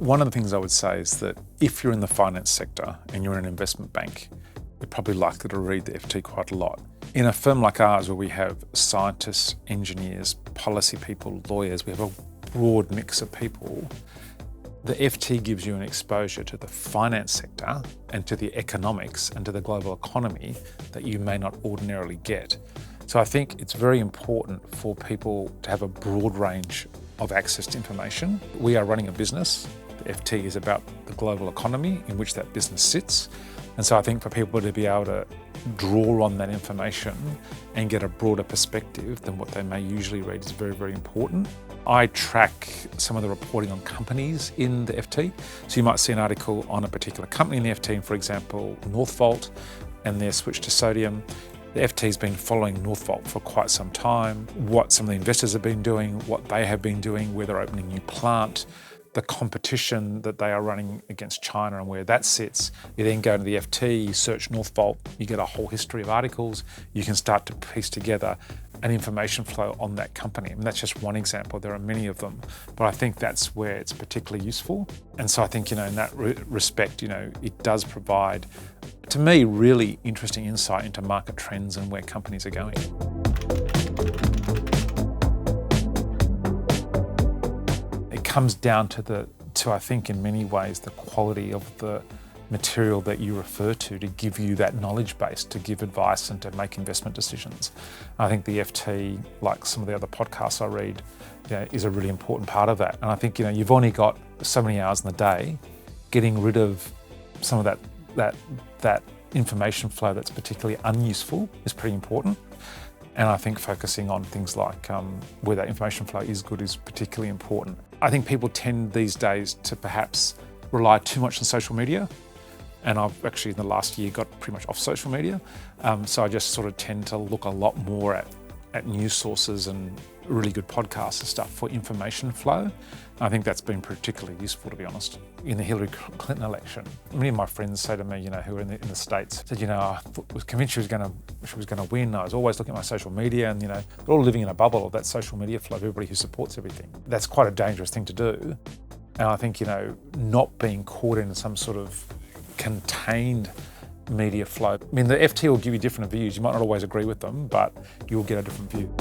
One of the things I would say is that if you're in the finance sector and you're in an investment bank, you're probably likely to read the FT quite a lot. In a firm like ours, where we have scientists, engineers, policy people, lawyers, we have a broad mix of people, the FT gives you an exposure to the finance sector and to the economics and to the global economy that you may not ordinarily get. So I think it's very important for people to have a broad range of access to information. We are running a business. The FT is about the global economy in which that business sits. And so I think for people to be able to draw on that information and get a broader perspective than what they may usually read is very, very important. I track some of the reporting on companies in the FT. So you might see an article on a particular company in the FT, for example, Northvolt and their switch to sodium. The FT's been following Northvolt for quite some time, what some of the investors have been doing, what they have been doing, where they're opening a new plant, the competition that they are running against China and where that sits. You then go to the FT, you search Northvolt, you get a whole history of articles, you can start to piece together an information flow on that company. And that's just one example, there are many of them, but I think that's where it's particularly useful. And so I think, in that respect, it does provide, to me, really interesting insight into market trends and where companies are going. Comes down to I think in many ways the quality of the material that you refer to give you that knowledge base to give advice and to make investment decisions. I think the FT, like some of the other podcasts I read, is a really important part of that. And I think you've only got so many hours in the day. Getting rid of some of that information flow that's particularly unuseful is pretty important. And I think focusing on things like where that information flow is good is particularly important. I think people tend these days to perhaps rely too much on social media. And I've actually in the last year got pretty much off social media. So I just sort of tend to look a lot more at news sources and really good podcasts and stuff for information flow. I think that's been particularly useful, to be honest. In the Hillary Clinton election, many of my friends say to me, who are in the States, said, I was convinced she was going to win. I was always looking at my social media and, they're all living in a bubble of that social media flow of everybody who supports everything. That's quite a dangerous thing to do. And I think, not being caught in some sort of contained media flow. I mean, the FT will give you different views. You might not always agree with them, but you'll get a different view.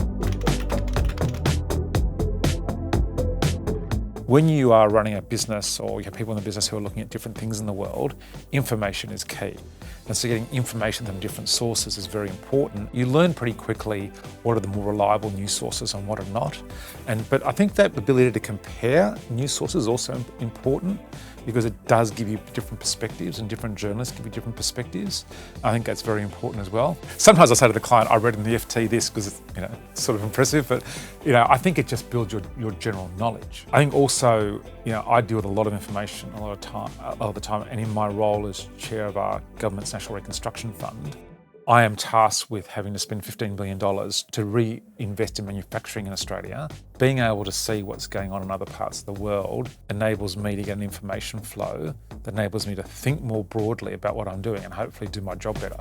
When you are running a business or you have people in the business who are looking at different things in the world, information is key. And so getting information from different sources is very important. You learn pretty quickly what are the more reliable news sources and what are not. But I think that ability to compare news sources is also important because it does give you different perspectives and different journalists give you different perspectives. I think that's very important as well. Sometimes I say to the client, I read in the FT this because it's sort of impressive, but I think it just builds your general knowledge. I think also, I deal with a lot of information a lot of the time, and in my role as chair of our government's National Reconstruction Fund, I am tasked with having to spend $15 billion to reinvest in manufacturing in Australia. Being able to see what's going on in other parts of the world enables me to get an information flow that enables me to think more broadly about what I'm doing and hopefully do my job better.